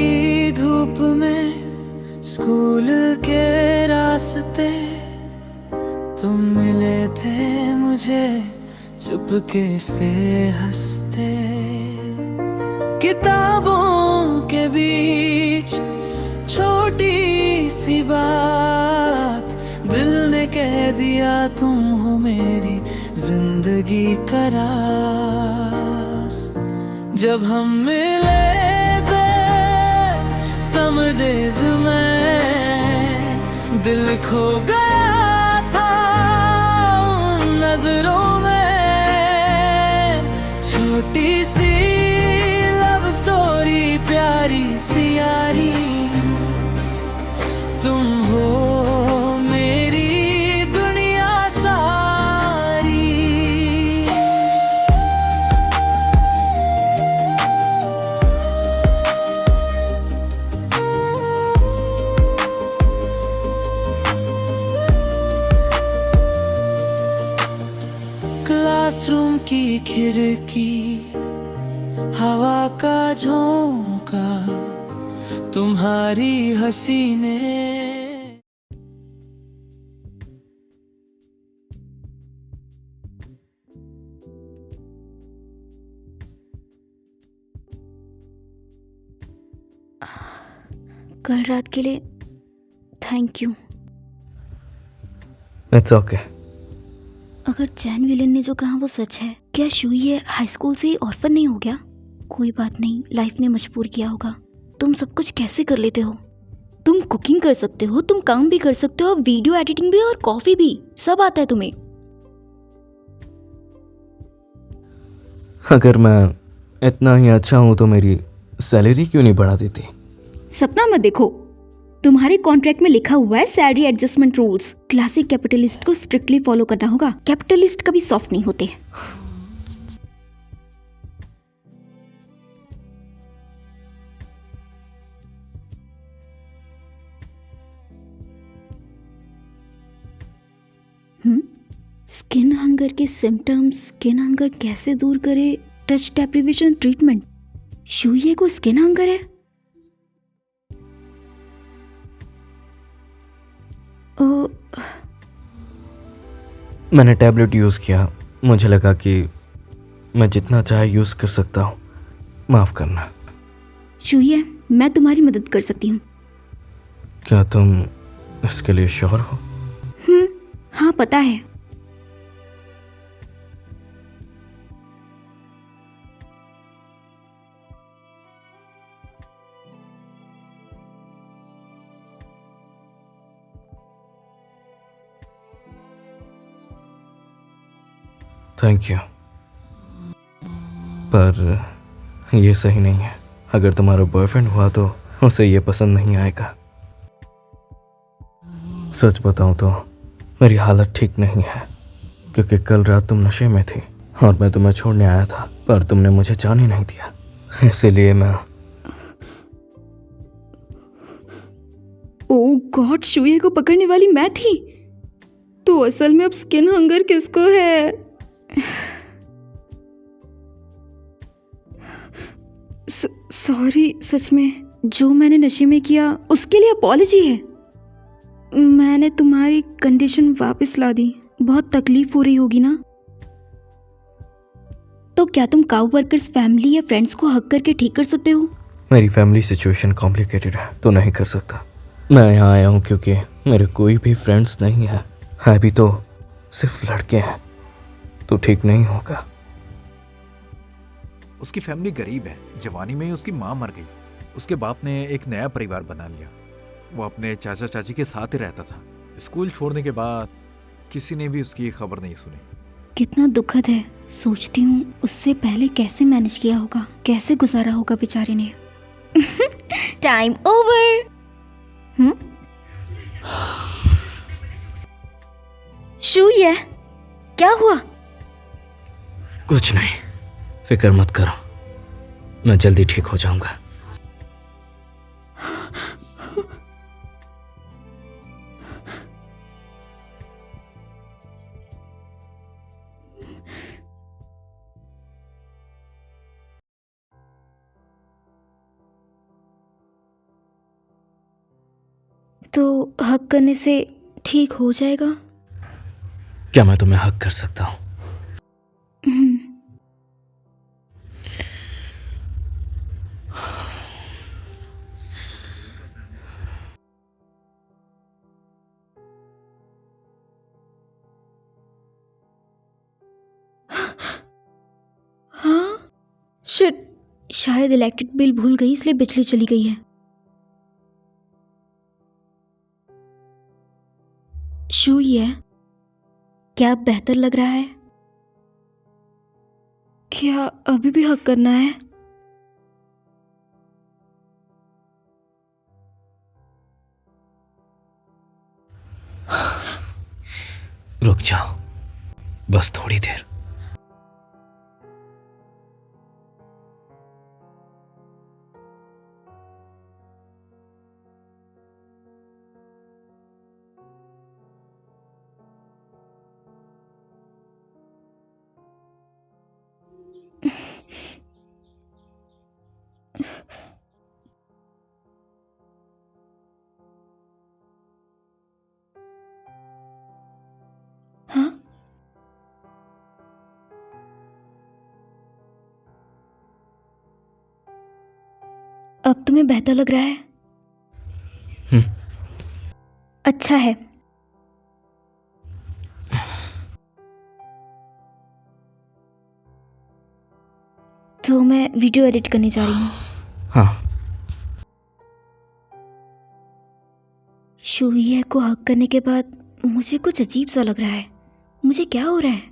की धूप में स्कूल के रास्ते तुम मिले थे मुझे चुपके से हंसते। किताबों के बीच छोटी सी बात दिल ने कह दिया तुम हो मेरी जिंदगी का राज। जब हम मिले थे समर डेज में दिल खो गया था उन नजरों में। छोटी सी लव स्टोरी प्यारी सी यारी तुम हो मेरी दुनिया सारी। क्लासरूम की खिड़की हवा का झोंका तुम्हारी हंसी ने। कल रात के लिए थैंक यू। It's okay. अगर जैन विलन ने जो कहा वो सच है, क्या शुई है हाई स्कूल से ही ऑर्फन नहीं हो गया? कोई बात नहीं, लाइफ ने मजबूर किया होगा। तुम सब कुछ कैसे कर लेते हो? तुम कुकिंग कर सकते हो, तुम काम भी कर सकते हो, वीडियो एडिटिंग भी और कॉफी भी, सब आता है तुम्हें। अगर मैं इतना ही अच्छा हूं तो मेरी सैलरी क्यों नहीं बढ़ा देती? सपना मत देखो, तुम्हारे कॉन्ट्रैक्ट में लिखा हुआ है salary adjustment rules. Classic capitalist को स्ट्रिक्टली फॉलो करना होगा। कैपिटलिस्ट कभी सॉफ्ट नहीं होते। स्किन हंगर के सिम्टम्स, स्किन हंगर कैसे दूर करे? Touch deprivation treatment. शुये को स्किन हंगर है? ओ, मैंने टैबलेट यूज़ किया, मुझे लगा कि मैं जितना चाहे यूज़ कर सकता हूँ। माफ़ करना। शुये, मैं तुम्हारी मदद कर सकती हूँ। क्या तुम इसके लिए श्योर हो? हाँ पता है। थैंक यू, पर ये सही नहीं है। अगर तुम्हारा बॉयफ्रेंड हुआ तो उसे ये पसंद नहीं आएगा। सच बताऊं तो मेरी हालत ठीक नहीं है, क्योंकि कल रात तुम नशे में थी और मैं तुम्हें छोड़ने आया था, पर तुमने मुझे जाने नहीं दिया। इसीलिए मैं ओह गॉड, शुये को पकड़ने वाली मैं थी। तो असल में अब स्किन हंगर किसको है? सॉरी, सच में जो मैंने नशे में किया उसके लिए अपॉलॉजी है। मैंने तुम्हारी कंडीशन वापस ला दी। बहुत तकलीफ हो रही होगी ना? तो क्या तुम काउ वर्कर्स फैमिली या फ्रेंड्स को हक करके ठीक कर सकते हो? मेरी फैमिली सिचुएशन कॉम्प्लिकेटेड है तो नहीं कर सकता। मैं यहाँ आया हूँ क्योंकि मेरे कोई भी फ्रेंड्स नहीं है। अभी तो सिर्फ लड़के हैं, तो ठीक नहीं होगा। उसकी फैमिली गरीब है। जवानी में ही उसकी माँ मर गई। उसके बाप ने एक नया परिवार बना लिया। वो अपने चाचा चाची के साथ ही रहता था। स्कूल छोड़ने के बाद किसी ने भी उसकी खबर नहीं सुनी। कितना दुखद है। सोचती हूँ उससे पहले कैसे मैनेज किया होगा, कैसे गुजारा होगा बेचारे ने। Time over. शुये, क्या हुआ? कुछ नहीं, फिक्र मत करो, मैं जल्दी ठीक हो जाऊंगा। तो हक करने से ठीक हो जाएगा? क्या मैं तुम्हें हक कर सकता हूँ? हम्म, हाँ शिट, शायद इलेक्ट्रिक बिल भूल गई इसलिए बिजली चली गई है। शू ये है, क्या अब बेहतर लग रहा है? क्या अभी भी हक करना है? रुक जाओ, बस थोड़ी देर। हाँ, अब तुम्हें बेहतर लग रहा है? हम्म। अच्छा है। तो मैं वीडियो एडिट करने जा रही हूँ। हाँ, शूहिया को हक करने के बाद मुझे कुछ अजीब सा लग रहा है। मुझे क्या हो रहा है?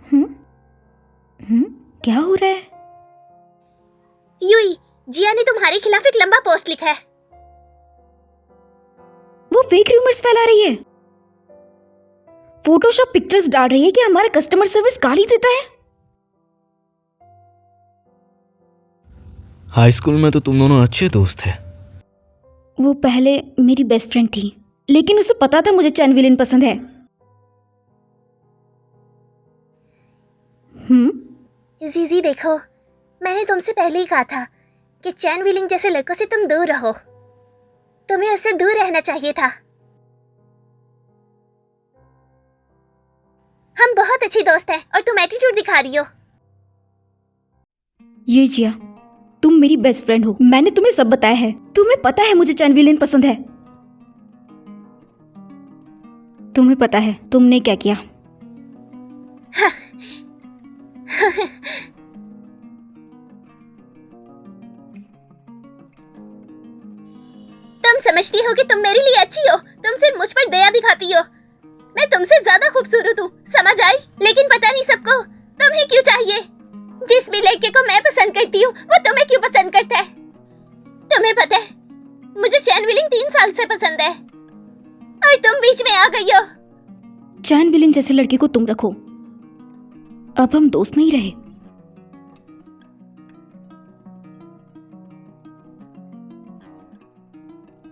हम्म हम्म, क्या हो रहा है? यूई, जिया ने तुम्हारे खिलाफ एक लंबा पोस्ट लिखा है। वो फेक रूमर्स फैला रही है। फोटोशॉप पिक्चर्स डाल रही है कि हमारा कस्टमर सर्विस गाली देता है। हाई स्कूल में तो तुम दोनों अच्छे दोस्त थे। वो पहले मेरी बेस्ट फ्रेंड थी, लेकिन उसे पता था मुझे चैन विलिन पसंद है। जीजी देखो, मैंने तुमसे पहले ही कहा था कि चैन विलिंग जैसे लड़कों से तुम दूर रहो। तुम्हें उससे दूर रहना चाहिए था। हम बहुत अच्छी दोस्त हैं और तुम एटीट्यूड दिखा रही हो। ये जिया, तुम मेरी बेस्ट फ्रेंड हो, मैंने तुम्हें सब बताया है। तुम्हें पता है मुझे चैन विलिन पसंद है। तुम्हें पता है तुमने क्या किया। तुम समझती हो कि तुम मेरे लिए अच्छी हो, तुम सिर्फ मुझ पर दया दिखाती हो। मैं तुमसे ज्यादा खूबसूरत हूँ, समझ आई? लेकिन पता नहीं सबको तुम्हें क्यों चाहिए। जिस भी लड़के को मैं पसंद करती हूँ वो तुम्हें क्यों पसंद करता है? तुम्हें पता है मुझे चैन विलिंग 3 साल से पसंद है और तुम बीच में आ गई हो। चैन विलिन जैसे लड़के को तुम रखो, अब हम दोस्त नहीं रहे।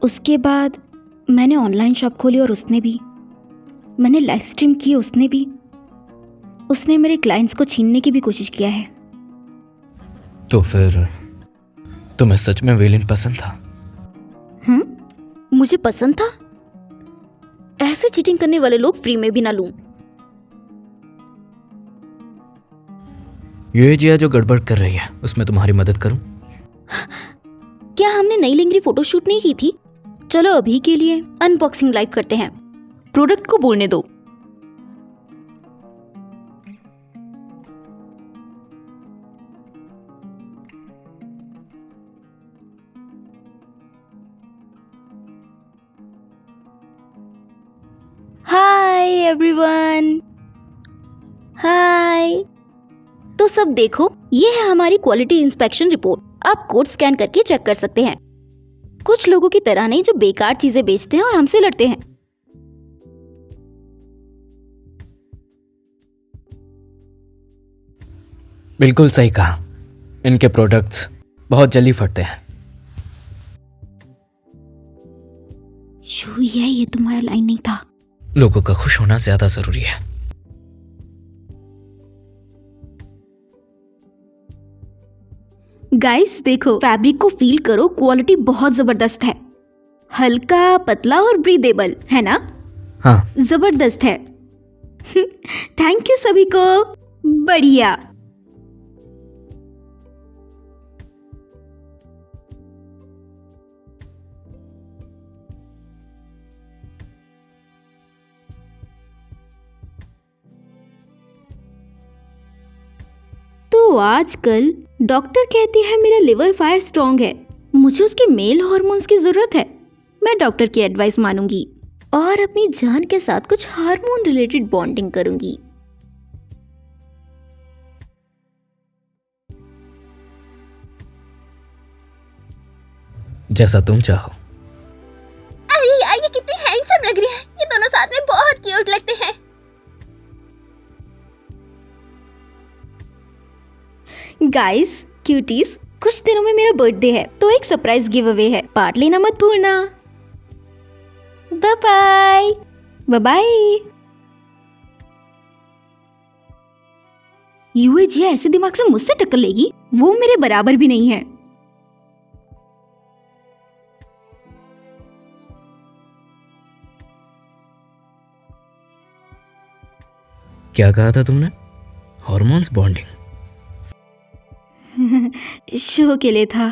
उसके बाद मैंने ऑनलाइन शॉप खोली और उसने भी। मैंने लाइव स्ट्रीम की, उसने भी। उसने मेरे क्लाइंट्स को छीनने की भी कोशिश किया है। तो फिर तुम्हें सच में विलिन पसंद था? मुझे पसंद था? ऐसे चीटिंग करने वाले लोग फ्री में भी ना लूं। ये जिया जो गड़बड़ कर रही है उसमें तुम्हारी मदद करूं? क्या हमने नई लेंगरी फोटोशूट नहीं की थी? चलो अभी के लिए अनबॉक्सिंग लाइव करते हैं। प्रोडक्ट को बोलने दो। हाय एवरीवन, हाय। तो सब देखो, ये है हमारी क्वालिटी इंस्पेक्शन रिपोर्ट। आप कोड स्कैन करके चेक कर सकते हैं। कुछ लोगों की तरह नहीं जो बेकार चीजें बेचते हैं और हमसे लड़ते हैं। बिल्कुल सही कहा, इनके प्रोडक्ट्स बहुत जल्दी फटते हैं। शुई है, ये तुम्हारा लाइन नहीं था। लोगों का खुश होना ज्यादा जरूरी है। गाइस देखो, फैब्रिक को फील करो, क्वालिटी बहुत जबरदस्त है। हल्का, पतला और ब्रीदेबल है ना? हाँ, जबरदस्त है। थैंक यू सभी को। बढ़िया। तो आजकल डॉक्टर कहती है मेरा लिवर फायर स्ट्रॉन्ग है, मुझे उसके मेल हार्मोन्स की जरूरत है। मैं डॉक्टर की एडवाइस मानूंगी और अपनी जान के साथ कुछ हार्मोन रिलेटेड बॉन्डिंग करूंगी। जैसा तुम चाहो। अरे यार, ये कितने हैंडसम लग रहे हैं। ये दोनों साथ में बहुत क्यूट लगते हैं। गाइस, क्यूटीज, कुछ दिनों में मेरा बर्थडे है, तो एक सरप्राइज गिव अवे है, पार्ट लेना मत भूलना। Bye bye. Bye bye. यूएजिया ऐसे दिमाग से मुझसे टक्कर लेगी, वो मेरे बराबर भी नहीं है। क्या कहा था तुमने? Hormones bonding? शो के लिए था।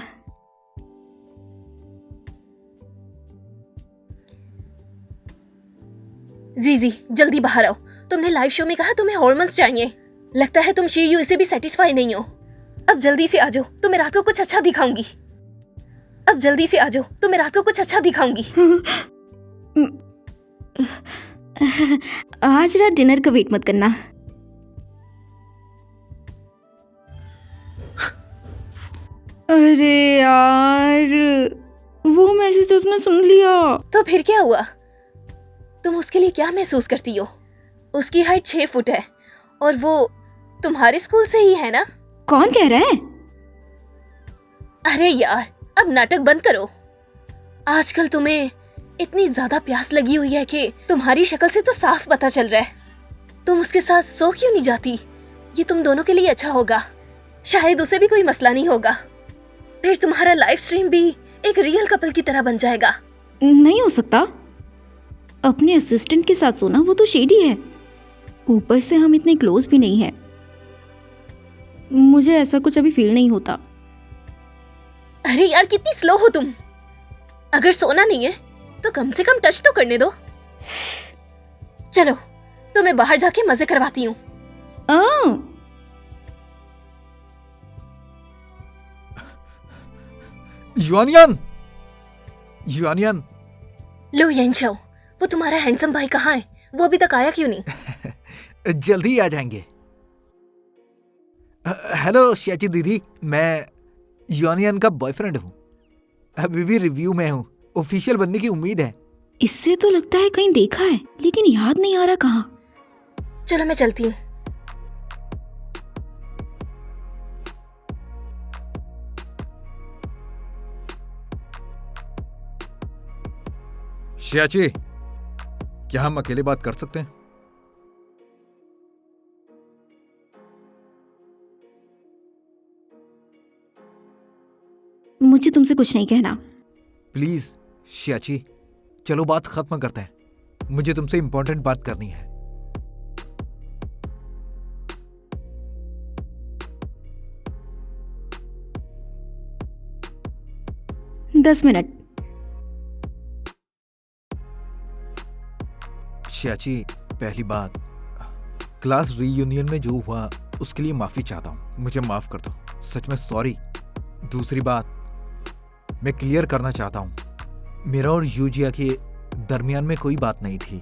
जी जल्दी बाहर आओ। तुमने लाइव शो में कहा तुम्हें हॉर्मोन्स चाहिए। लगता है तुम शी यू से भी सेटिस्फाई नहीं हो। अब जल्दी से आ जाओ, तुम्हें रात को कुछ अच्छा दिखाऊंगी। अब जल्दी से आ जाओ, तुम्हें रात को कुछ अच्छा दिखाऊंगी। आज रात डिनर का वेट मत करना। अरे यार, वो मैसेज उसने सुन लिया। तो फिर क्या हुआ? तुम उसके लिए क्या महसूस करती हो? उसकी हाइट 6 फुट है और वो तुम्हारे स्कूल से ही है ना? कौन कह रहा है? अरे यार, अब नाटक बंद करो। आजकल तुम्हें इतनी ज्यादा प्यास लगी हुई है कि तुम्हारी शक्ल से तो साफ पता चल रहा है। तुम उसके साथ सो क्यों नहीं जाती? ये तुम दोनों के लिए अच्छा होगा। शायद उसे भी कोई मसला नहीं होगा। फिर तुम्हारा लाइव स्ट्रीम भी एक रियल कपल की तरह बन जाएगा। नहीं हो सकता। अपने असिस्टेंट के साथ सोना, वो तो शेडी है। ऊपर से हम इतने क्लोज भी नहीं हैं। मुझे ऐसा कुछ अभी फील नहीं होता। अरे यार, कितनी स्लो हो तुम। अगर सोना नहीं है तो कम से कम टच तो करने दो। चलो, तो मैं बाहर जाके मजे करवाती हूँ। युआनियन, युआनियन। लो यंशो, वो तुम्हारा हैंडसम भाई कहाँ है? वो अभी तक आया क्यों नहीं? जल्दी आ जाएंगे। हेलो शियाची दीदी, मैं युआनियन का बॉयफ्रेंड हूँ। अभी भी रिव्यू में हूँ। ऑफिशियल बनने की उम्मीद है। इससे तो लगता है कहीं देखा है, लेकिन याद नहीं आ रहा कहाँ। चलो मैं चलती हूँ। शियाची, क्या हम अकेले बात कर सकते हैं? मुझे तुमसे कुछ नहीं कहना। प्लीज शियाची, चलो बात खत्म करते हैं। मुझे तुमसे इंपॉर्टेंट बात करनी है। दस मिनट। शियाची, पहली बात, क्लास रीयूनियन में जो हुआ उसके लिए माफी चाहता हूँ। मुझे माफ कर दो, सच में सॉरी। दूसरी बात, मैं क्लियर करना चाहता हूँ, मेरा और यूजिया के दरमियान में कोई बात नहीं थी।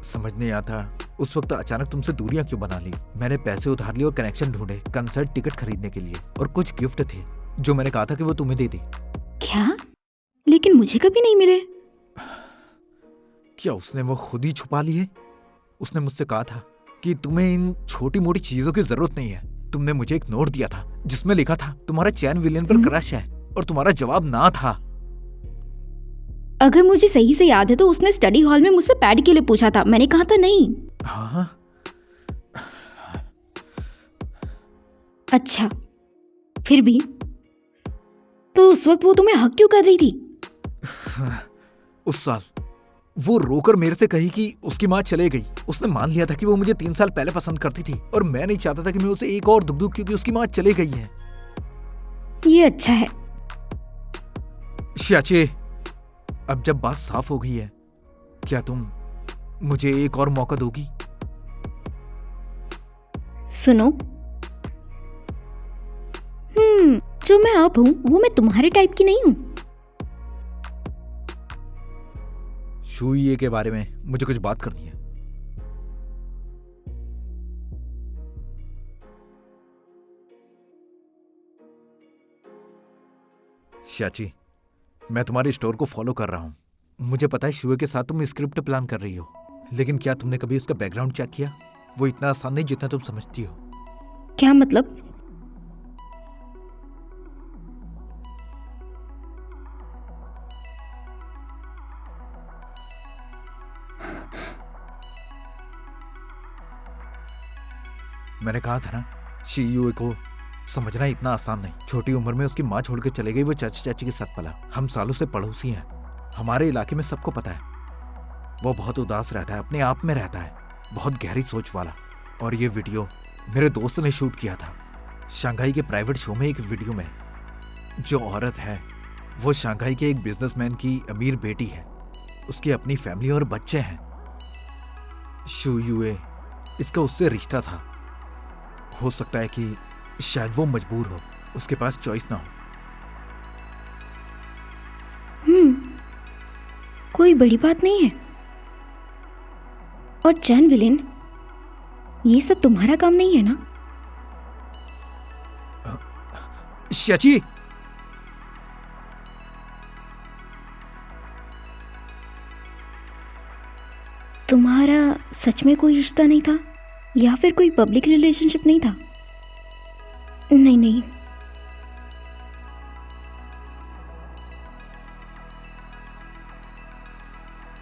समझ नहीं आता उस वक्त अचानक तुमसे दूरियां क्यों बना ली। मैंने पैसे उधार लिए और कनेक्शन ढूंढे कंसर्ट टिकट खरीदने के लिए, और कुछ गिफ्ट थे जो मैंने कहा था कि वो तुम्हें दे दी। क्या? लेकिन मुझे कभी नहीं मिले। क्या उसने वो खुद ही छुपा लिए? उसने मुझसे कहा था कि तुम्हें इन छोटी मोटी चीजों की जरूरत नहीं है। तुमने मुझे एक नोट दिया था जिसमें लिखा था तुम्हारा चैन विलियन पर क्रश है, और तुम्हारा जवाब ना था। अगर मुझे सही से याद है तो उसने स्टडी हॉल में मुझसे पैड के लिए पूछा था, मैंने कहा था नहीं। हाँ, अच्छा, फिर भी तो उस वक्त वो तुम्हें हक क्यों कर रही थी? उस साल वो रोकर मेरे से कही कि उसकी माँ चले गई। उसने मान लिया था कि वो मुझे 3 साल पहले पसंद करती थी और मैं नहीं चाहता था कि मैं उसे एक और दुख दूं क्योंकि उसकी माँ चले गई है। ये अच्छा है। चाची, अब जब बात साफ हो गई है, क्या तुम मुझे एक और मौका दोगी? सुनो, जो मैं अब हूं वो मैं तुम्हारे टाइप की नहीं हूं। शुइए के बारे में मुझे कुछ बात करनी है। चाची, मैं तुम्हारे स्टोर को फॉलो कर रहा हूं। मुझे पता है शुए के साथ तुम स्क्रिप्ट प्लान कर रही हो, लेकिन क्या तुमने कभी उसका बैकग्राउंड चेक किया? वो इतना आसान नहीं जितना तुम समझती हो। क्या मतलब? मैंने कहा था ना, शीयुए को समझना इतना आसान नहीं। छोटी उम्र में उसकी माँ छोड़कर चले गई, वो चाची चाची के साथ पला। हम सालों से पड़ोसी हैं, हमारे इलाके में सबको पता है। वो बहुत उदास रहता है, अपने आप में रहता है, बहुत गहरी सोच वाला। और ये वीडियो मेरे दोस्त ने शूट किया था शंघाई के प्राइवेट शो में। एक वीडियो में जो औरत है वो शंघाई के एक बिजनेसमैन की अमीर बेटी है। उसकी अपनी फैमिली और बच्चे हैं। शुयुए, इसका उससे रिश्ता था। हो सकता है कि शायद वो मजबूर हो, उसके पास चॉइस ना हो। कोई बड़ी बात नहीं है। और चैन विलेन, ये सब तुम्हारा काम नहीं है ना? चाची, तुम्हारा सच में कोई रिश्ता नहीं था या फिर कोई पब्लिक रिलेशनशिप नहीं था? नहीं नहीं,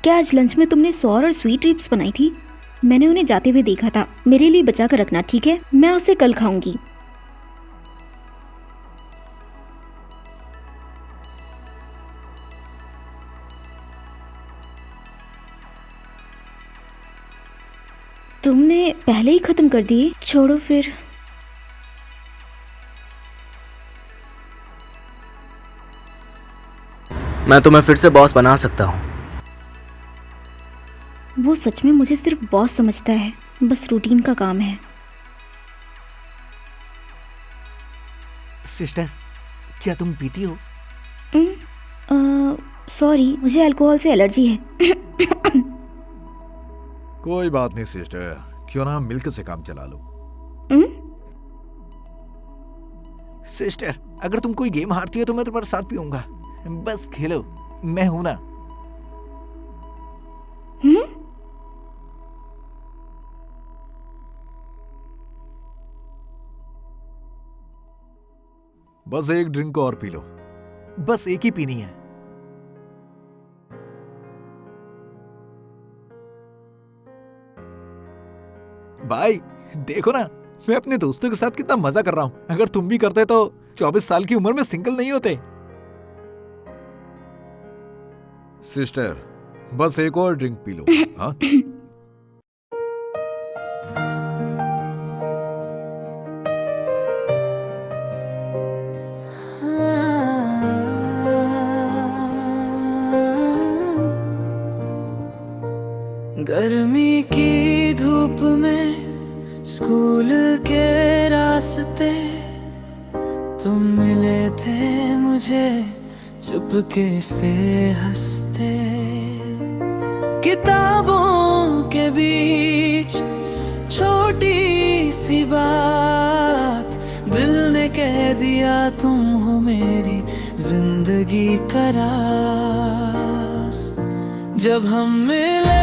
क्या आज लंच में तुमने सौर और स्वीट रिप्स बनाई थी? मैंने उन्हें जाते हुए देखा था। मेरे लिए बचा कर रखना, ठीक है? मैं उसे कल खाऊंगी। तुमने पहले ही खत्म कर दिए। छोड़ो फिर। मैं तुम्हें फिर से बॉस बना सकता हूँ। वो सच में मुझे सिर्फ बॉस समझता है, बस रूटीन का काम है। सिस्टर, क्या तुम पीती हो? सॉरी, मुझे अल्कोहल से एलर्जी है। कोई बात नहीं सिस्टर, क्यों ना मिल्क से काम चला लो। सिस्टर, अगर तुम कोई गेम हारती हो तो मैं तुम्हारे साथ पीऊंगा। बस खेलो, मैं हूं ना। बस एक ड्रिंक और पी लो, बस एक ही पीनी है। भाई देखो ना, मैं अपने दोस्तों के साथ कितना मजा कर रहा हूं। अगर तुम भी करते तो 24 साल की उम्र में सिंगल नहीं होते। सिस्टर, बस एक और ड्रिंक पी लो। हाँ, गर्मी की धूप में स्कूल के रास्ते तुम मिले थे मुझे, चुपके से हंसते। किताबों के बीच छोटी सी बात, दिल ने कह दिया तुम हो मेरी जिंदगी का राज। जब हम मिले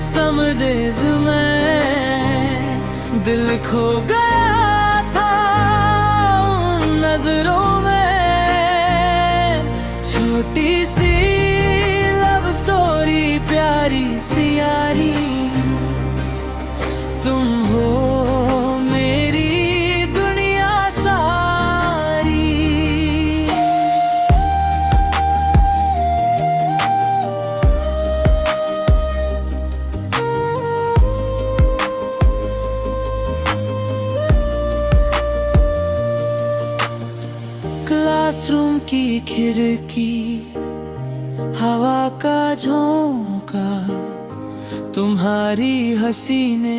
समर डेज में, दिल खो गया था उन नजरों में। छोटी सी लव स्टोरी प्यारी सी यारी, तुम हो मेरी दुनिया सारी। क्लासरूम की खिड़की, हवा का झोंका, तुम्हारी हंसी ने